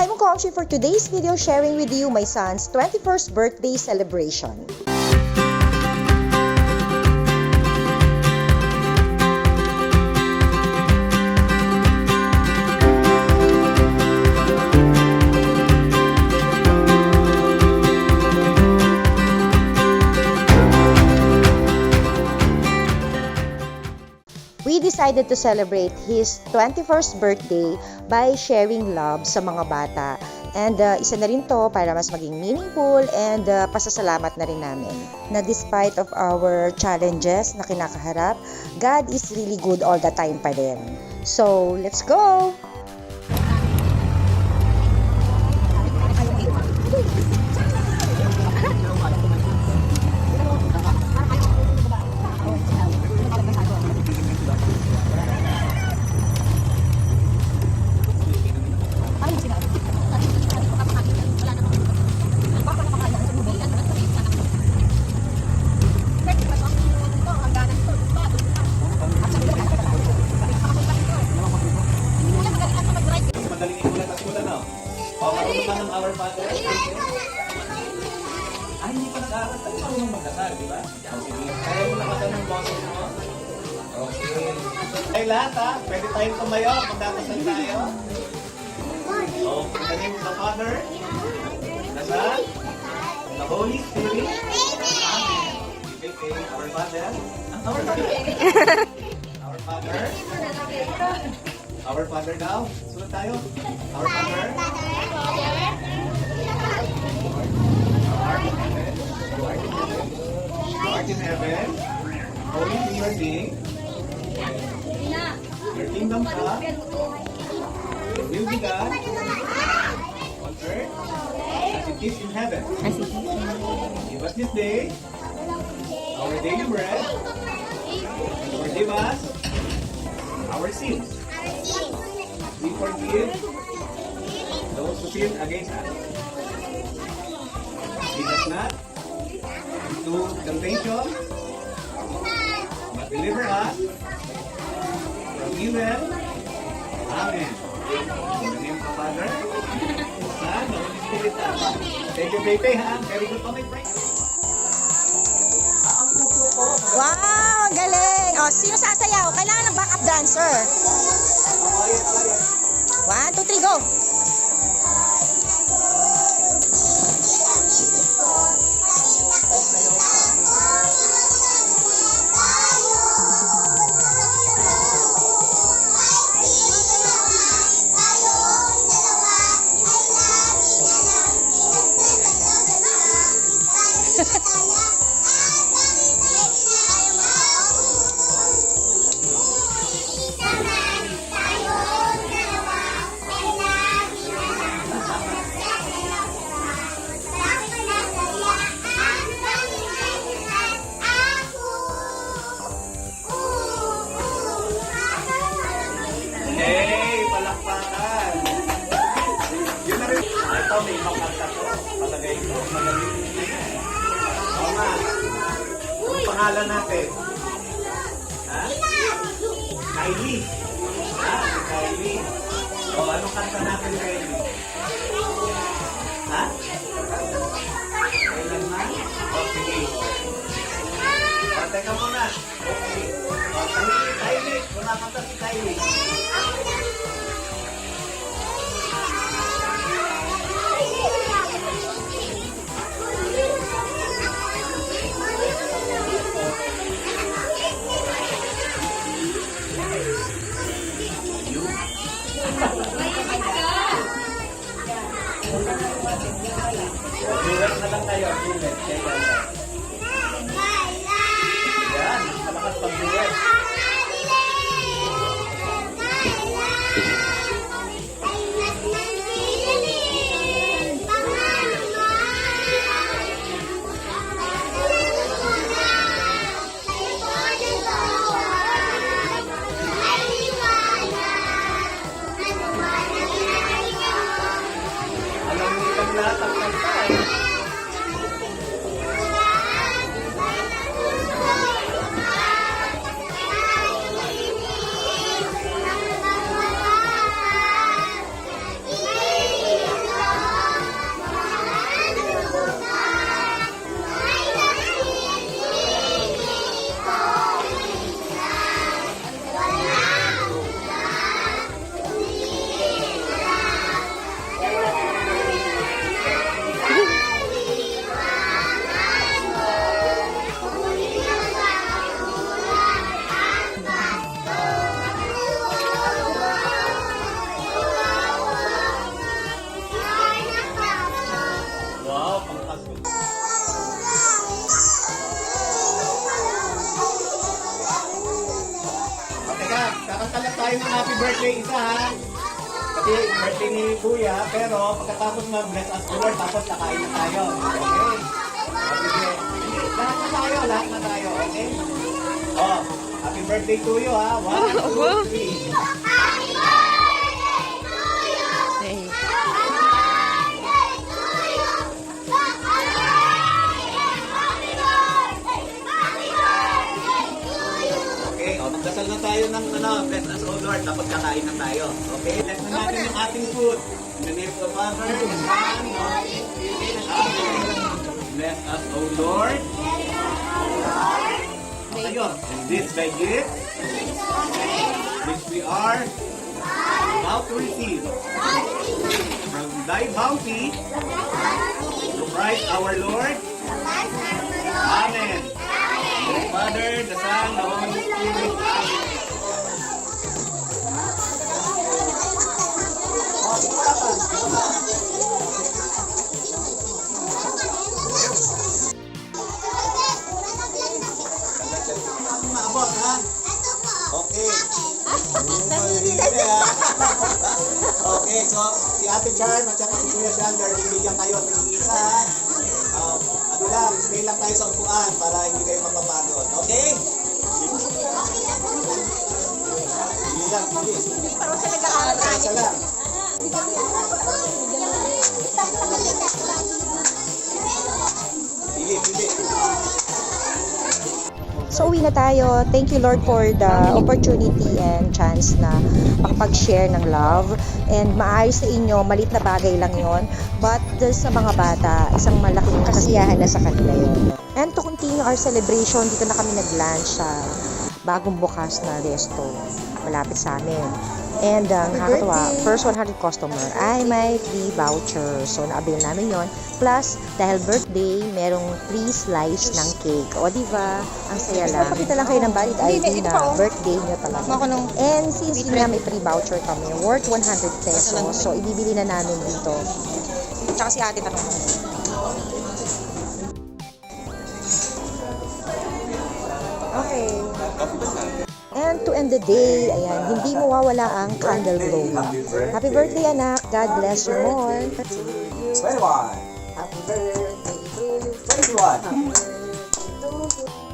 I'm Kongshi for today's video, sharing with you my son's 21st birthday celebration. We decided to celebrate his 21st birthday by sharing love sa mga bata. And isa na rin to para mas maging meaningful and pasasalamat na rin namin. Na despite of our challenges na kinakaharap, God is really good all the time pa rin. So, let's go! Our Father. Ay, hindi pa nag-aaral. Ay, marunong mag-asal, di ba? Sige. Kaya mo nakasal ng boses mo? Okay. Ay, lahat ha. Pwede tayong tumayo. Magdadasal tayo. So, in the name of the Father, the Son, the Holy Spirit. Amen. Okay, our Father. Our Father. Our Father. Our Father daw. Sunod tayo. Our Father. Art in heaven, holy be your name. Your kingdom come. Your will be done on earth as it is in heaven. Give us this day our daily bread, and forgive us our sins. We forgive those who sin against us. Lead us not into temptation, but deliver us from evil. Amen. In the name of the Father, the Son, the Holy Spirit. Thank you, Pepe, ha? Very good pa, my friend. Wow! Ang galing! O, sino sasayaw? Kailangan ng backup dancer. 1, 2, 3, go! Hey, palakpakan! Yun na rin. Ito, may makanta ko. Palagay ko. Oo nga. Anong pangalan natin? Ha? Kylie. Ha? Kylie. O, anong kanta natin, Kylie? Ha? Kailan na? O, sige. O, teka muna. Okay. O, Kylie. Wala kanta si Kylie. Duet na lang tayo. Duet. Yan. Malakas pag-duet. Alam nilang lahat ang kanta. Okay, isa ha. Kasi birthday ni Kuya, pero pagkatapos mag-bless us the Lord, tapos kakain na tayo. Okay? O, sige. Lahat na tayo, okay? Oh, happy birthday to you ha. 1, 2, 3. Okay, o magdasal na tayo ng bless us, O Lord, tapos kakain na tayo. Okay, bless na natin yung ating food. In the name of the Father, the Son, and of the Spirit. Amen. Bless us, O Lord. Ayun, and this thy gift, which we are about to receive from thy bounty, through Christ our Lord. Amen. The Father, the Son, the Holy Spirit. Maabot, ha? Okay. Okay, so si Ate Chan at saka si Kuya Shander, bibigyan kayo ng isa. Ano lang, stay lang tayo sa upuan para hindi kayo mapapagod. Okay? Hindi lang, please. Parang sa nag-aaral. Isa lang. Pili. So uwi na tayo. Thank you Lord for the opportunity and chance na makapag-share ng love. And maayos sa inyo, malit na bagay lang yon. But sa mga bata, isang malaking kasiyahan na sa kanila yun. And to continue our celebration, dito na kami nag-lunch sa bagong bukas na resto malapit sa amin. And nakakatawa, first 100 customer ay may free voucher. So na-avail namin yon. Plus, dahil birthday, merong free slice ng cake. O diba? Ang saya lang. Pakita lang kayo ng valid ID na birthday nyo talaga. And since yun nga may free voucher kami, worth 100 pesos. So ibibili na namin dito. Tsaka si ate tanong mo. Okay. And to end the day, ayan, hindi mawawala ang candle blowing. Happy birthday, anak. God bless you more. 21. Happy birthday to you. 21. Happy birthday to you.